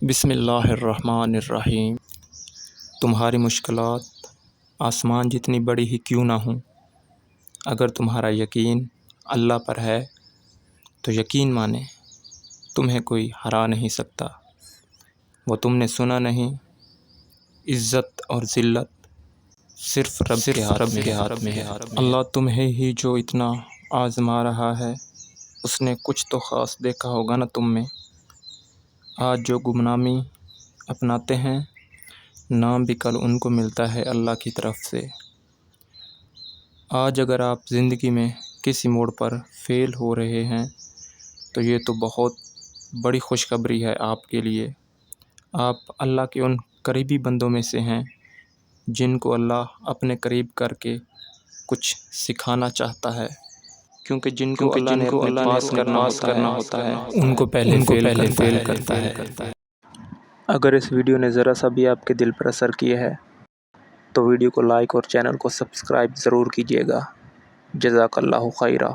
بسم اللہ الرحمن الرحیم۔ تمہاری مشکلات آسمان جتنی بڑی ہی کیوں نہ ہوں، اگر تمہارا یقین اللہ پر ہے تو یقین مانے تمہیں کوئی ہرا نہیں سکتا۔ وہ تم نے سنا نہیں، عزت اور ذلت صرف رب کے ہاتھ میں ہے۔ اللہ تمہیں ہی جو اتنا آزما رہا ہے، اس نے کچھ تو خاص دیکھا ہوگا نا تم میں۔ آج جو گمنامی اپناتے ہیں، نام بھی کل ان کو ملتا ہے اللہ کی طرف سے۔ آج اگر آپ زندگی میں کسی موڑ پر فیل ہو رہے ہیں تو یہ تو بہت بڑی خوشخبری ہے آپ کے لیے۔ آپ اللہ کے ان قریبی بندوں میں سے ہیں جن کو اللہ اپنے قریب کر کے کچھ سکھانا چاہتا ہے، کیونکہ جن کو اللہ نے پاس کرنا ہوتا ہے ان کو پہلے فیل کرتا ہے۔ اگر اس ویڈیو نے ذرا سا بھی آپ کے دل پر اثر کیا ہے تو ویڈیو کو لائک اور چینل کو سبسکرائب ضرور کیجیے گا۔ جزاک اللہ خیرہ۔